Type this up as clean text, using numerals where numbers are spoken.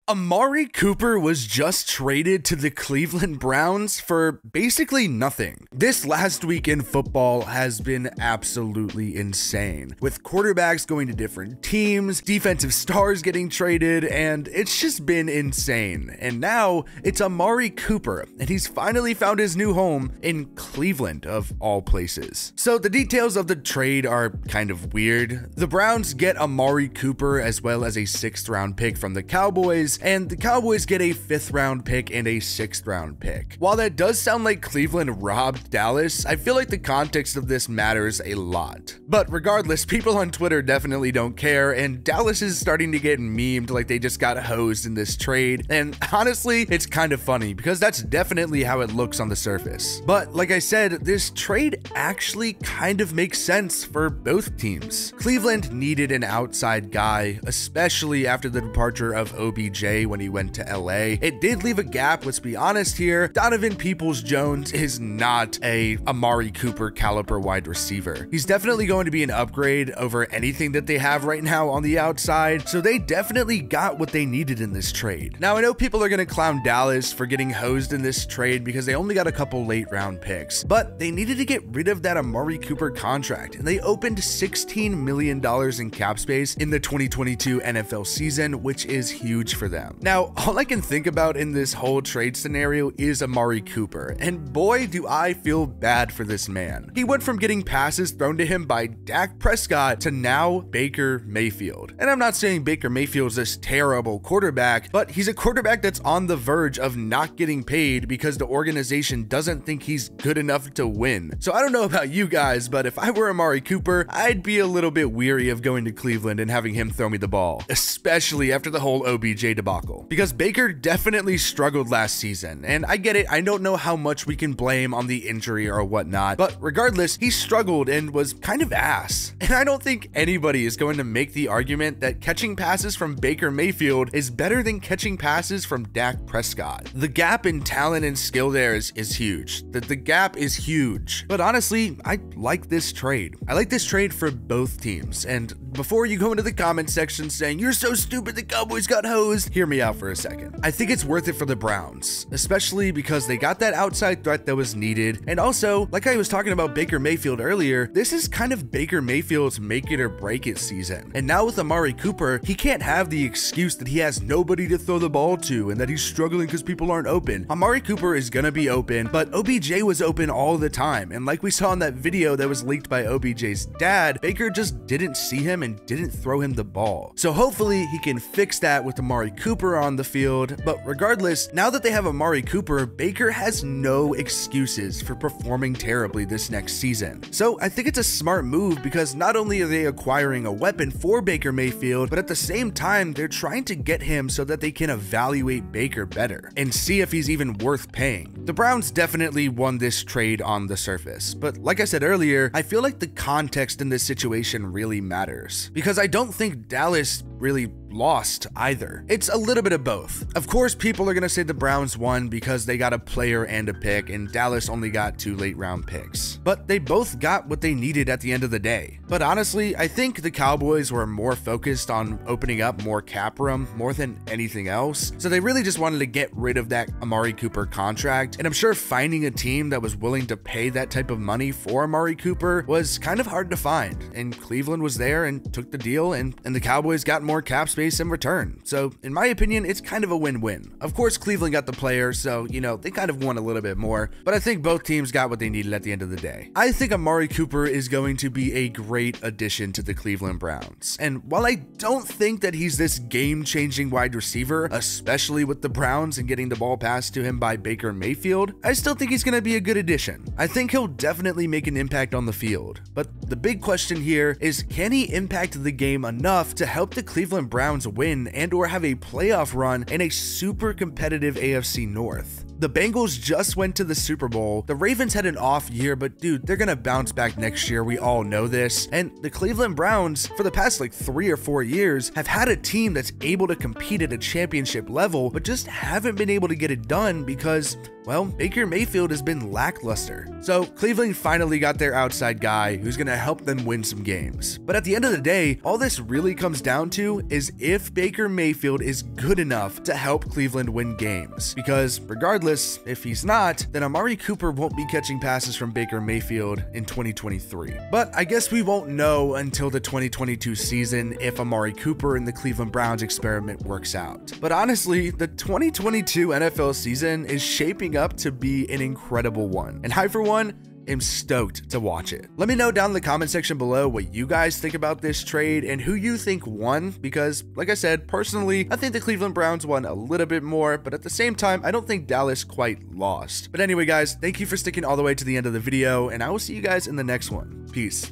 Amari Cooper was just traded to the Cleveland Browns for basically nothing. This last week in football has been absolutely insane, with quarterbacks going to different teams, defensive stars getting traded, and it's just been insane. And now it's Amari Cooper, and he's finally found his new home in Cleveland, of all places. So the details of the trade are kind of weird. The Browns get Amari Cooper as well as a 6th round pick from the Cowboys, and the Cowboys get a 5th round pick and a 6th round pick. While that does sound like Cleveland robbed Dallas, I feel like the context of this matters a lot. But regardless, people on Twitter definitely don't care, and Dallas is starting to get memed like they just got hosed in this trade, and honestly, it's kind of funny because that's definitely how it looks on the surface. But like I said, this trade actually kind of makes sense for both teams. Cleveland needed an outside guy, especially after the departure of OBJ when he went to LA. It did leave a gap, let's be honest here. Donovan Peoples-Jones is not a Amari Cooper caliber wide receiver. He's definitely going to be an upgrade over anything that they have right now on the outside, so they definitely got what they needed in this trade. Now, I know people are going to clown Dallas for getting hosed in this trade because they only got a couple late round picks, but they needed to get rid of that Amari Cooper contract, and they opened $16 million in cap space in the 2022 NFL season, which is huge for them. Now, all I can think about in this whole trade scenario is Amari Cooper, and boy, do I feel bad for this man. He went from getting passes thrown to him by Dak Prescott to now Baker Mayfield. And I'm not saying Baker Mayfield's this terrible quarterback, but he's a quarterback that's on the verge of not getting paid because the organization doesn't think he's good enough to win. So I don't know about you guys, but if I were Amari Cooper, I'd be a little bit weary of going to Cleveland and having him throw me the ball, especially after the whole OBJ debacle. Because Baker definitely struggled last season, and I get it, I don't know how much we can blame on the injury or whatnot, but regardless, he struggled and was kind of ass. And I don't think anybody is going to make the argument that catching passes from Baker Mayfield is better than catching passes from Dak Prescott. The gap in talent and skill there is huge. The gap is huge. But honestly, I like this trade. I like this trade for both teams. And before you go into the comment section saying, "You're so stupid, the Cowboys got hosed," hear me out for a second. I think it's worth it for the Browns, especially because they got that outside threat that was needed. And also, like I was talking about Baker Mayfield earlier, this is kind of Baker Mayfield's make it or break it season. And now with Amari Cooper, he can't have the excuse that he has nobody to throw the ball to and that he's struggling because people aren't open. Amari Cooper is gonna be open, but OBJ was open all the time. And like we saw in that video that was leaked by OBJ's dad, Baker just didn't see him and didn't throw him the ball. So hopefully he can fix that with Amari Cooper on the field. But regardless, now that they have Amari Cooper, Baker has no excuses for performing terribly this next season. So I think it's a smart move because not only are they acquiring a weapon for Baker Mayfield, but at the same time, they're trying to get him so that they can evaluate Baker better and see if he's even worth paying. The Browns definitely won this trade on the surface, but like I said earlier, I feel like the context in this situation really matters because I don't think Dallas really lost either. It's a little bit of both. Of course, people are going to say the Browns won because they got a player and a pick, and Dallas only got 2 late round picks. But they both got what they needed at the end of the day. But honestly, I think the Cowboys were more focused on opening up more cap room more than anything else. So they really just wanted to get rid of that Amari Cooper contract. And I'm sure finding a team that was willing to pay that type of money for Amari Cooper was kind of hard to find. And Cleveland was there and took the deal, and the Cowboys got more cap space in return. So in my opinion, it's kind of a win-win. Of course, Cleveland got the player, so you know, they kind of won a little bit more, but I think both teams got what they needed at the end of the day. I think Amari Cooper is going to be a great addition to the Cleveland Browns. And while I don't think that he's this game-changing wide receiver, especially with the Browns and getting the ball passed to him by Baker Mayfield, I still think he's going to be a good addition. I think he'll definitely make an impact on the field. But the big question here is, can he impact the game enough to help the Cleveland Browns win and or have a playoff run in a super competitive AFC North? The Bengals just went to the Super Bowl. The Ravens had an off year, but dude, they're gonna bounce back next year. We all know this. And the Cleveland Browns, for the past like 3 or 4 years, have had a team that's able to compete at a championship level, but just haven't been able to get it done because, well, Baker Mayfield has been lackluster. So Cleveland finally got their outside guy who's gonna help them win some games. But at the end of the day, all this really comes down to issue is if Baker Mayfield is good enough to help Cleveland win games. Because regardless, if he's not, then Amari Cooper won't be catching passes from Baker Mayfield in 2023. But I guess we won't know until the 2022 season if Amari Cooper and the Cleveland Browns experiment works out. But honestly, the 2022 NFL season is shaping up to be an incredible one. And I, for one, am stoked to watch it. Let me know down in the comment section below what you guys think about this trade and who you think won, because like I said, personally, I think the Cleveland Browns won a little bit more, but at the same time, I don't think Dallas quite lost. But anyway, guys, thank you for sticking all the way to the end of the video, and I will see you guys in the next one. Peace.